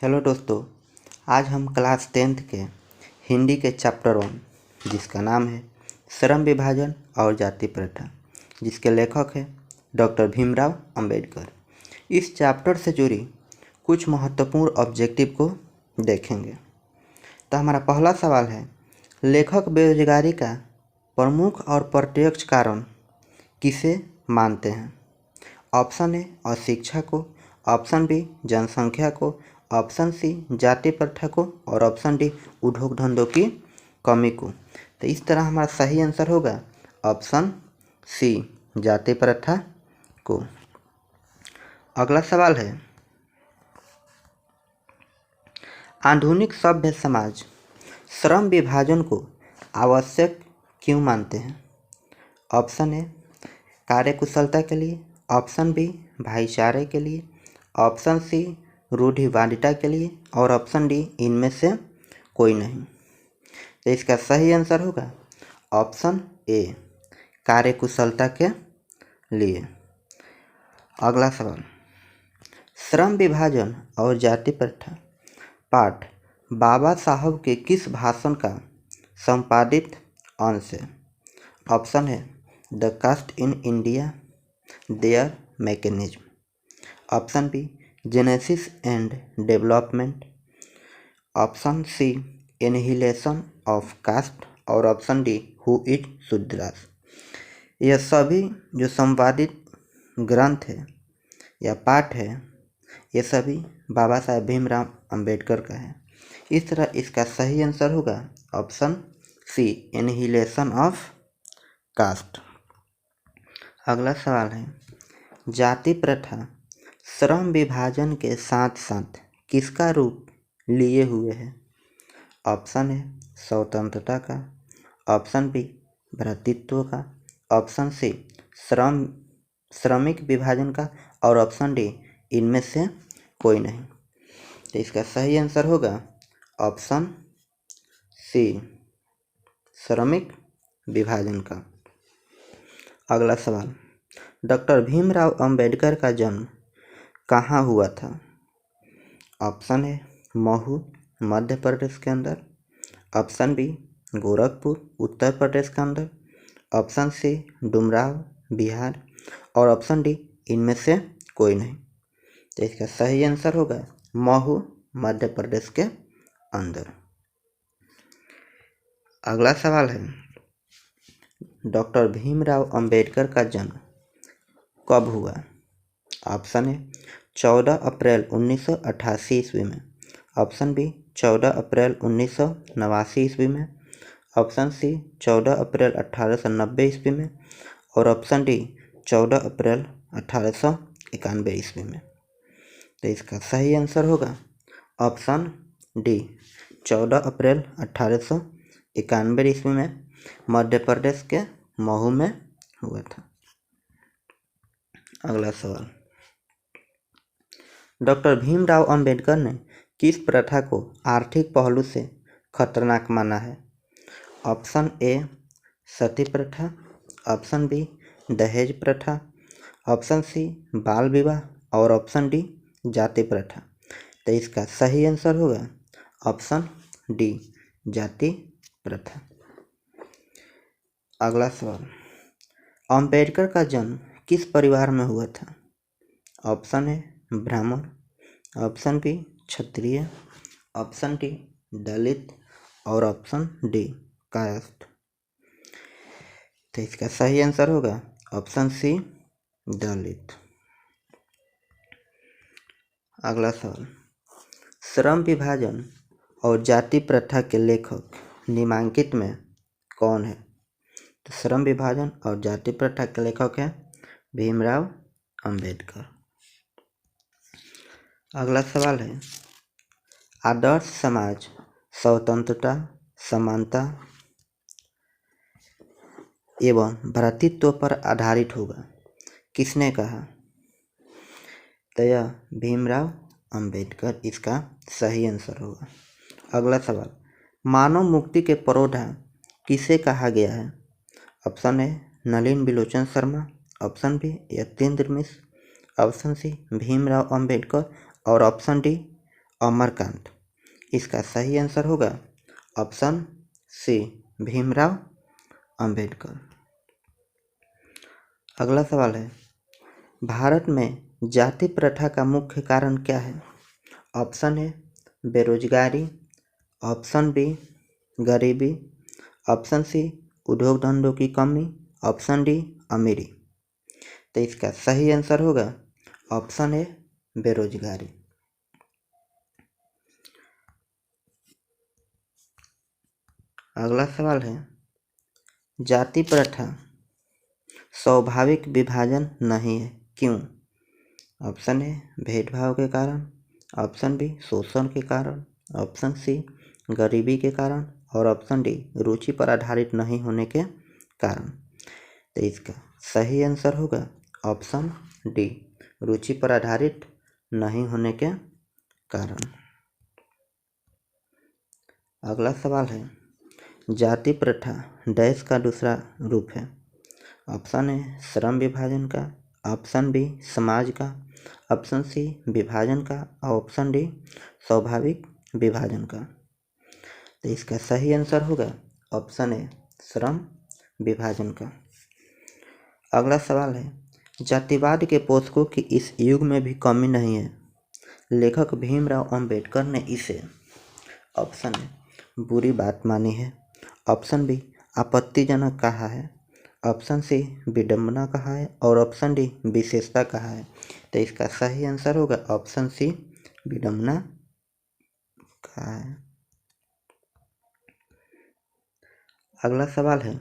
Hello दोस्तों, आज हम क्लास 10th के हिंदी के चैप्टर 1 जिसका नाम है श्रम विभाजन और जाति प्रथा, जिसके लेखक है डॉक्टर भीमराव अंबेडकर। इस चैप्टर से जुड़ी कुछ महत्वपूर्ण ऑब्जेक्टिव को देखेंगे। तो हमारा पहला सवाल है, लेखक बेरोजगारी का प्रमुख और प्रत्यक्ष कारण किसे मानते हैं? ऑप्शन ए अशिक्षा को, ऑप्शन बी जनसंख्या को, ऑप्शन सी जाति प्रथा को और ऑप्शन डी उद्योग धंधों की कमी को। तो इस तरह हमारा सही आंसर होगा ऑप्शन सी जाति प्रथा को। अगला सवाल है, आधुनिक सभ्य समाज श्रम विभाजन को आवश्यक क्यों मानते हैं? ऑप्शन ए कार्यकुशलता के लिए, ऑप्शन बी भाईचारे के लिए, ऑप्शन सी रूढ़िवादिता के लिए और ऑप्शन डी इनमें से कोई नहीं। तो इसका सही आंसर होगा ऑप्शन ए कार्यकुशलता के लिए। अगला सवाल, श्रम विभाजन और जाति प्रथा पाठ बाबा साहब के किस भाषण का संपादित अंश है? ऑप्शन है the caste in India, their mechanism, option B genesis and development, option C annihilation of caste और option D who is Shudras. यह सभी जो संपादित ग्रंथ है या पाठ है, ये सभी बाबा साहेब भीमराव अंबेडकर का है। इस तरह इसका सही आंसर होगा option C annihilation of caste. अगला सवाल है, जाति प्रथा श्रम विभाजन के साथ साथ किसका रूप लिए हुए है? ऑप्शन है स्वतंत्रता का, ऑप्शन बी भ्रातृत्व का, ऑप्शन सी श्रमिक विभाजन का और ऑप्शन डी इनमें से कोई नहीं। तो इसका सही आंसर होगा ऑप्शन सी श्रमिक विभाजन का। अगला सवाल, डॉक्टर भीमराव अंबेडकर का जन्म कहाँ हुआ था? ऑप्शन है महू मध्य प्रदेश के अंदर, ऑप्शन बी गोरखपुर उत्तर प्रदेश के अंदर, ऑप्शन सी डुमराव बिहार और ऑप्शन डी इनमें से कोई नहीं। तो इसका सही आंसर होगा महू मध्य प्रदेश के अंदर। अगला सवाल है, डॉक्टर भीमराव अंबेडकर का जन्म कब हुआ? ऑप्शन है 14 अप्रैल 1988 ईस्वी में, ऑप्शन बी 14 अप्रैल 1989 ईस्वी में, ऑप्शन सी 14 अप्रैल 1890 ईस्वी में और ऑप्शन डी 14 अप्रैल 1891 ईस्वी में। तो इसका सही आंसर होगा ऑप्शन डी 14 अप्रैल 1891 ईस्वी में मध्य प्रदेश के महू में हुआ था। अगला सवाल, डॉक्टर भीमराव अंबेडकर ने किस प्रथा को आर्थिक पहलू से खतरनाक माना है? ऑप्शन ए सती प्रथा, ऑप्शन बी दहेज प्रथा, ऑप्शन सी बाल विवाह और ऑप्शन डी जाति प्रथा। तो इसका सही आंसर होगा ऑप्शन डी जाति प्रथा। अगला सवाल, अंबेडकर का जन्म किस परिवार में हुआ था? ऑप्शन है ब्राह्मण, ऑप्शन बी क्षत्रिय, ऑप्शन डी दलित और ऑप्शन डी कायस्थ। तो इसका सही आंसर होगा ऑप्शन सी दलित। अगला सवाल, श्रम विभाजन और जाति प्रथा के लेखक निम्नलिखित में कौन है? तो श्रम विभाजन और जाति प्रथा के लेखक है भीमराव अंबेडकर। अगला सवाल है, आदर्श समाज स्वतंत्रता, समानता एवं भ्रातृत्व पर आधारित होगा, किसने कहा? तो यह भीमराव अंबेडकर इसका सही आंसर होगा। अगला सवाल, मानव मुक्ति के पुरोधा किसे कहा गया है? Option A Nalin Bilochan Sharma, option B Yatindra Mishra, option C Bhimrao Ambedkar और ऑप्शन डी अमरकांत। इसका सही आंसर होगा ऑप्शन सी भीमराव अंबेडकर। अगला सवाल है, भारत में जाति प्रथा का मुख्य कारण क्या है? ऑप्शन ए बेरोजगारी, ऑप्शन बी गरीबी, ऑप्शन सी उद्योग धंधों की कमी, ऑप्शन डी अमीरी। तो इसका सही आंसर होगा ऑप्शन ए बेरोजगारी। अगला सवाल है, जाति प्रथा स्वाभाविक विभाजन नहीं है, क्यों? ऑप्शन ए भेदभाव के कारण, ऑप्शन बी शोषण के कारण, ऑप्शन सी गरीबी के कारण और ऑप्शन डी रुचि पर आधारित नहीं होने के कारण। तो इसका सही आंसर होगा ऑप्शन डी रुचि पर आधारित नहीं होने के कारण। अगला सवाल है, जाति प्रथा डैश का दूसरा रूप है। ऑप्शन ए श्रम विभाजन का, ऑप्शन बी समाज का, ऑप्शन सी विभाजन का और ऑप्शन डी स्वाभाविक विभाजन का। तो इसका सही आंसर होगा ऑप्शन ए श्रम विभाजन का। अगला सवाल है, जातिवाद के पोषकों की इस युग में भी कमी नहीं है। लेखक भीमराव अंबेडकर ने इसे ऑप्शन ए बुरी बात मानी है, ऑप्शन बी आपत्तिजनक कहा है, ऑप्शन सी विडंबना कहा है और ऑप्शन डी विशेषता कहा है। तो इसका सही आंसर होगा ऑप्शन सी विडंबना कहा है। अगला सवाल है,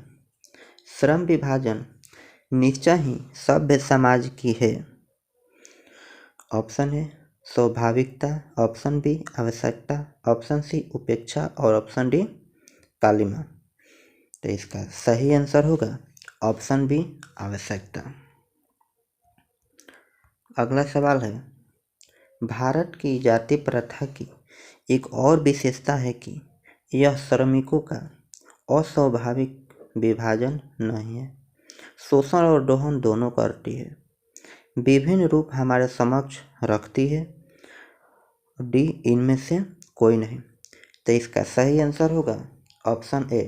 श्रम विभाजन निश्चय ही सभ्य समाज की है। ऑप्शन ए स्वाभाविकता, ऑप्शन बी आवश्यकता, ऑप्शन सी उपेक्षा और ऑप्शन डी कालिमा। तो इसका सही आंसर होगा ऑप्शन बी आवश्यकता। अगला सवाल है, भारत की जाति प्रथा की एक और विशेषता है कि यह श्रमिकों का अस्वाभाविक विभाजन नहीं है, शोषण और दोहन दोनों करती है, विभिन्न रूप हमारे समक्ष रखती है, डी इनमें से कोई नहीं। तो इसका सही आंसर होगा ऑप्शन ए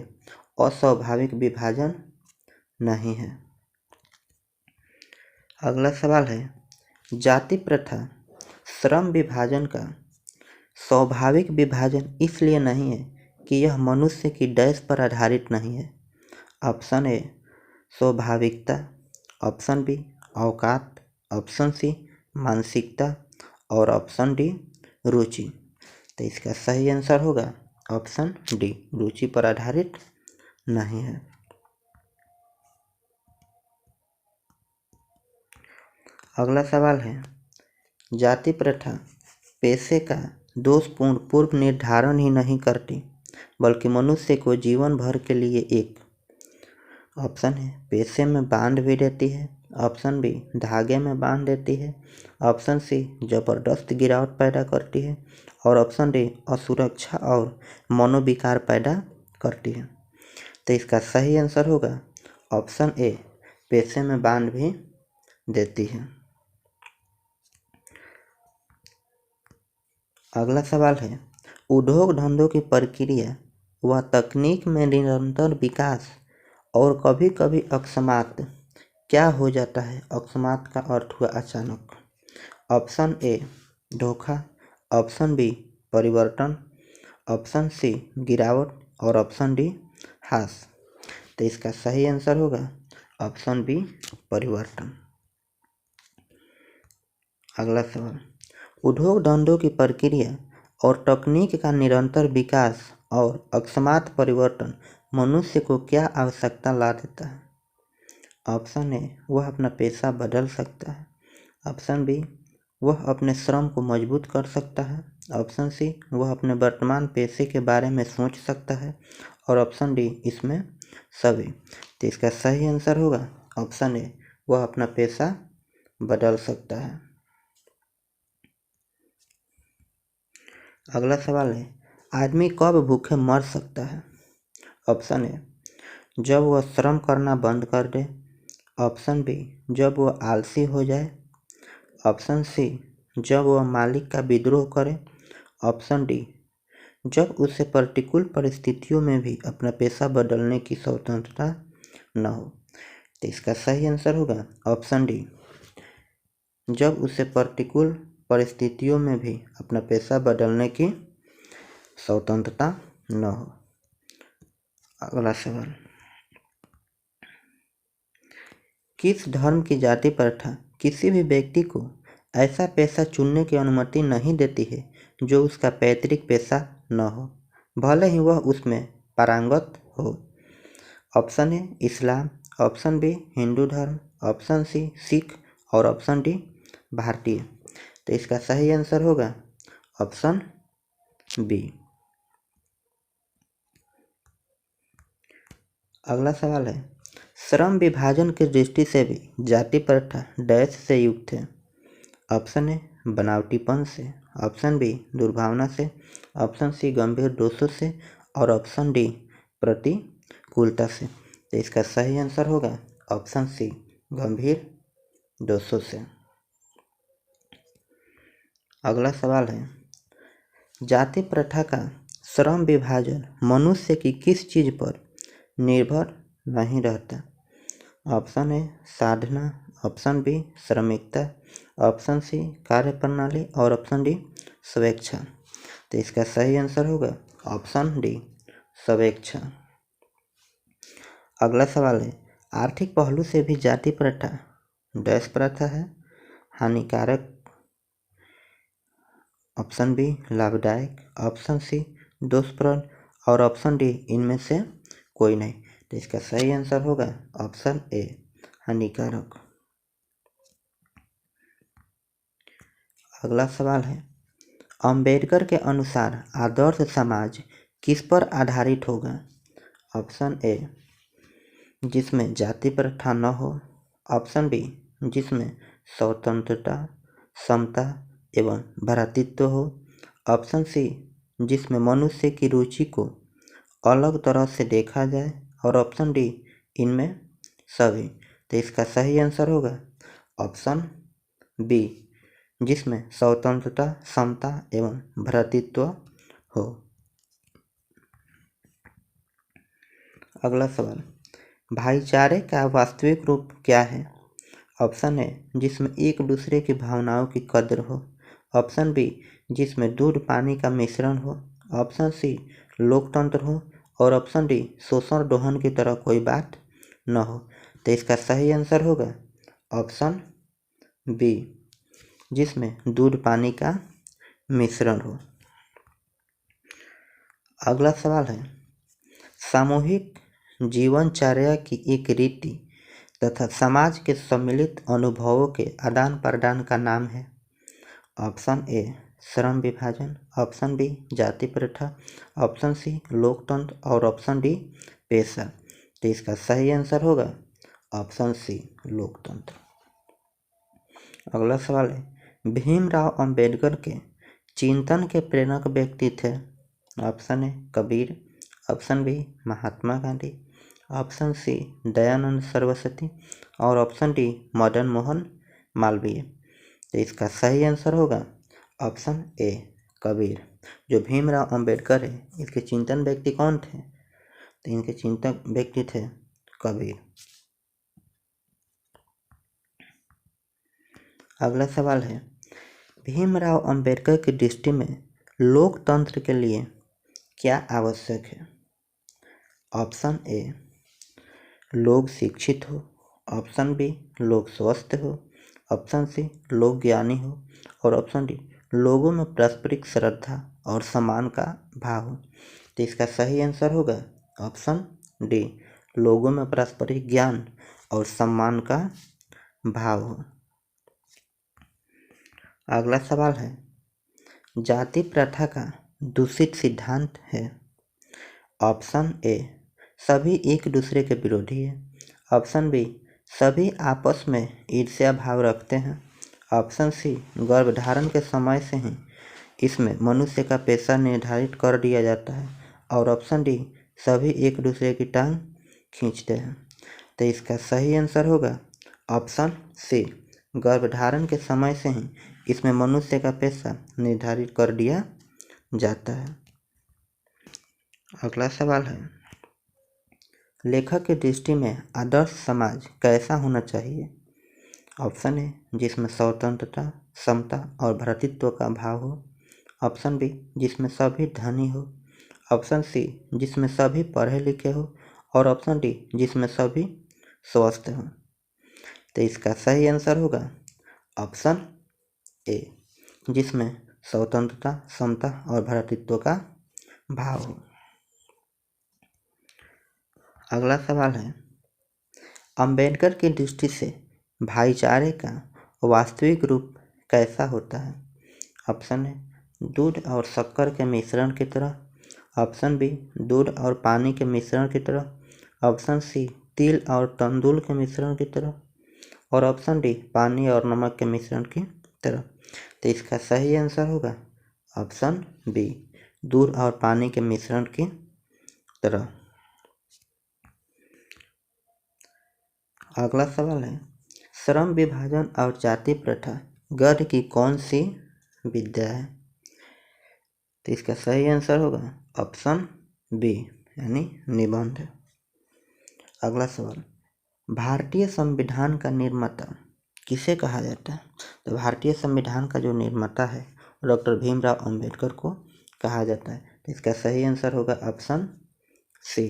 अस्वाभाविक विभाजन नहीं है। अगला सवाल है, जाति प्रथा श्रम विभाजन का स्वाभाविक विभाजन इसलिए नहीं है कि यह मनुष्य की डैश पर आधारित नहीं है। ऑप्शन ए स्वाभाविकता, ऑप्शन बी औकात, ऑप्शन सी मानसिकता और ऑप्शन डी रुचि। तो इसका सही आंसर होगा ऑप्शन डी रुचि पर आधारित नहीं है। अगला सवाल है, जाति प्रथा पेशे का दोषपूर्ण पूर्व निर्धारण ही नहीं करती बल्कि मनुष्य को जीवन भर के लिए एक ऑप्शन है पेशे में बांध भी देती है, ऑप्शन बी धागे में बांध देती है, ऑप्शन सी जबरदस्त गिरावट पैदा करती है और ऑप्शन डी असुरक्षा और मनोविकार पैदा करती है। तो इसका सही आंसर होगा ऑप्शन ए पेशे में बांध भी देती है। अगला सवाल है, उद्योग धंधों की प्रक्रिया व तकनीक में निरंतर विकास और कभी कभी अकस्मात क्या हो जाता है? अकस्मात का अर्थ हुआ अचानक। ऑप्शन ए धोखा, ऑप्शन बी परिवर्तन, ऑप्शन सी गिरावट और ऑप्शन डी ह्रास। तो इसका सही आंसर होगा ऑप्शन बी परिवर्तन। अगला सवाल, उद्योग धंधों की प्रक्रिया और तकनीक का निरंतर विकास और अकस्मात परिवर्तन मनुष्य को क्या आवश्यकता ला देता है? ऑप्शन ए वह अपना पेशा बदल सकता है, ऑप्शन बी वह अपने श्रम को मजबूत कर सकता है, ऑप्शन सी वह अपने वर्तमान पेशे के बारे में सोच सकता है और ऑप्शन डी इसमें सभी। तो इसका सही आंसर होगा ऑप्शन ए वह अपना पेशा बदल सकता है। अगला सवाल है, आदमी कब भूखे मर सकता है? ऑप्शन ए जब वह श्रम करना बंद कर दे, ऑप्शन बी जब वह आलसी हो जाए, ऑप्शन सी जब वह मालिक का विद्रोह करे, ऑप्शन डी, जब उसे प्रतिकूल परिस्थितियों में भी अपना पेशा बदलने की स्वतंत्रता न हो। तो इसका सही आंसर होगा ऑप्शन डी, जब उसे प्रतिकूल परिस्थितियों में भी अपना पेशा बदलने की स्वतंत्रता न हो। अगला सवाल, किस धर्म की जाति प्रथा किसी भी व्यक्ति को ऐसा पेशा चुनने की अनुमति नहीं देती है जो उसका पैतृक पेशा न हो, भले ही वह उसमें पारंगत हो। Option A Islam, option B Hindu धर्म, ऑप्शन सी सिख और ऑप्शन डी भारतीय। तो इसका सही आंसर होगा ऑप्शन बी। अगला सवाल है, श्रम विभाजन की दृष्टि से भी जाति प्रथा डैश से युक्त है। ऑप्शन ए बनावटीपन से, ऑप्शन बी दुर्भावना से, ऑप्शन सी गंभीर दोषों से और ऑप्शन डी प्रतिकूलता से। तो इसका सही आंसर होगा ऑप्शन सी गंभीर दोषों से। अगला सवाल है, जाति प्रथा का श्रम विभाजन मनुष्य की किस चीज पर निर्भर नहीं रहता। ऑप्शन ए साधना, ऑप्शन बी श्रमिकता, ऑप्शन सी कार्य प्रणाली और ऑप्शन डी स्वेच्छा। तो इसका सही आंसर होगा ऑप्शन डी स्वेच्छा। अगला सवाल है, आर्थिक पहलू से भी जाति प्रथा डैश प्रथा है हानिकारक। ऑप्शन बी लाभदायक, ऑप्शन सी दोषप्रद और ऑप्शन डी इनमें से कोई नहीं। तो इसका सही आंसर होगा ऑप्शन ए हानिकारक। अगला सवाल है, अंबेडकर के अनुसार आदर्श समाज किस पर आधारित होगा। ऑप्शन ए जिसमें जाति प्रथा न हो, ऑप्शन बी जिसमें स्वतंत्रता समता एवं भ्रातृत्व हो, ऑप्शन सी जिसमें मनुष्य की रुचि को अलग तरह से देखा जाए और ऑप्शन डी इनमें सभी। तो इसका सही आंसर होगा ऑप्शन बी जिसमें स्वतंत्रता समता एवं भ्रातृत्व हो। अगला सवाल, भाईचारे का वास्तविक रूप क्या है। ऑप्शन ए जिसमें एक दूसरे की भावनाओं की कद्र हो, ऑप्शन बी जिसमें दूध पानी का मिश्रण हो, ऑप्शन सी लोकतंत्र हो और ऑप्शन डी शोषण दोहन की तरह कोई बात न हो। तो इसका सही आंसर होगा ऑप्शन बी जिसमें दूध पानी का मिश्रण हो। अगला सवाल है, सामूहिक जीवनचर्या की एक रीति तथा समाज के सम्मिलित अनुभवों के आदान प्रदान का नाम है। ऑप्शन ए श्रम विभाजन, ऑप्शन बी जाति प्रथा, ऑप्शन सी लोकतंत्र और ऑप्शन डी पेशा। तो इसका सही आंसर होगा ऑप्शन सी लोकतंत्र। अगला सवाल है, भीमराव अंबेडकर के चिंतन के प्रेरक व्यक्ति थे। Option A Kabir, option B Mahatma Gandhi, option C Dayanand Saraswati और ऑप्शन डी मदन मोहन मालवीय। तो इसका सही आंसर होगा ऑप्शन ए कबीर। जो भीमराव अंबेडकर है इसके चिंतन व्यक्ति कौन थे, तो इनके चिंतक व्यक्ति थे कबीर। अगला सवाल है, भीमराव अंबेडकर की दृष्टि में लोकतंत्र के लिए क्या आवश्यक है। ऑप्शन ए लोग शिक्षित हो, ऑप्शन बी लोग स्वस्थ हो, ऑप्शन सी लोग ज्ञानी हो और ऑप्शन डी लोगों में पारस्परिक श्रद्धा और सम्मान का भाव हो। तो इसका सही आंसर होगा ऑप्शन डी लोगों में पारस्परिक ज्ञान और सम्मान का भाव हो। अगला सवाल है, जाति प्रथा का दूषित सिद्धांत है। ऑप्शन ए सभी एक दूसरे के विरोधी है, ऑप्शन बी सभी आपस में ईर्ष्या भाव रखते हैं, ऑप्शन सी गर्भधारण के समय से ही इसमें मनुष्य का पेशा निर्धारित कर दिया जाता है और ऑप्शन डी सभी एक दूसरे की टांग खींचते हैं। तो इसका सही आंसर होगा ऑप्शन सी गर्भधारण के समय से ही इसमें मनुष्य का पेशा निर्धारित कर दिया जाता है। अगला सवाल है, लेखक की दृष्टि में आदर्श समाज कैसा होना चाहिए? ऑप्शन ए, जिसमें स्वतंत्रता, समता और भ्रातृत्व का भाव हो। ऑप्शन बी, जिसमें सभी धनी हो। ऑप्शन सी, जिसमें सभी पढ़े लिखे हो। और ऑप्शन डी, जिसमें सभी स्वस्थ हो। तो इसका सही आंसर होगा ऑप्शन ए, जिसमें स्वतंत्रता, समता और भ्रातृत्व का भाव हो। अगला सवाल है, अंबेडकर की दृष्टि से भाईचारे का वास्तविक रूप कैसा होता है? ऑप्शन ए, दूध और शक्कर के मिश्रण की तरह। ऑप्शन बी, दूध और पानी के मिश्रण की तरह। ऑप्शन सी, तिल और तंदूल के मिश्रण की तरह। और ऑप्शन डी, पानी और नमक के मिश्रण की तरह। तो इसका सही आंसर होगा ऑप्शन बी, दूध और पानी के मिश्रण की तरह। अगला सवाल है, श्रम विभाजन और जाति प्रथा गद्य की कौन सी विद्या है? तो इसका सही आंसर होगा ऑप्शन बी, यानी निबंध। अगला सवाल, भारतीय संविधान का निर्माता किसे कहा जाता है? तो भारतीय संविधान का जो निर्माता है डॉक्टर भीमराव अंबेडकर को कहा जाता है। तो इसका सही आंसर होगा ऑप्शन सी।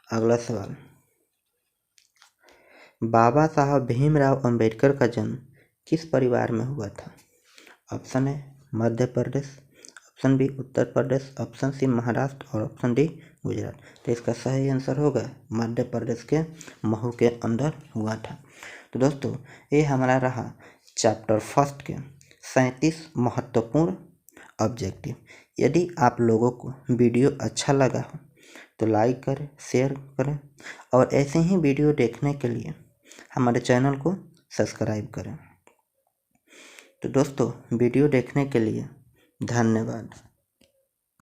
अगला सवाल, बाबा साहब भीमराव अंबेडकर का जन्म किस परिवार में हुआ था? Option A, Madhya Pradesh. Option B, Uttar Pradesh. Option C, Maharashtra. और ऑप्शन डी, गुजरात। तो इसका सही आंसर होगा मध्य प्रदेश के महू के अंदर हुआ था। तो दोस्तों, ये हमारा रहा चैप्टर फर्स्ट के 37 महत्वपूर्ण ऑब्जेक्टिव। यदि आप लोगों को वीडियो अच्छा लगा हो तो लाइक करें, शेयर करें और ऐसे ही वीडियो देखने के लिए हमारे चैनल को सब्सक्राइब करें। तो दोस्तों, वीडियो देखने के लिए धन्यवाद।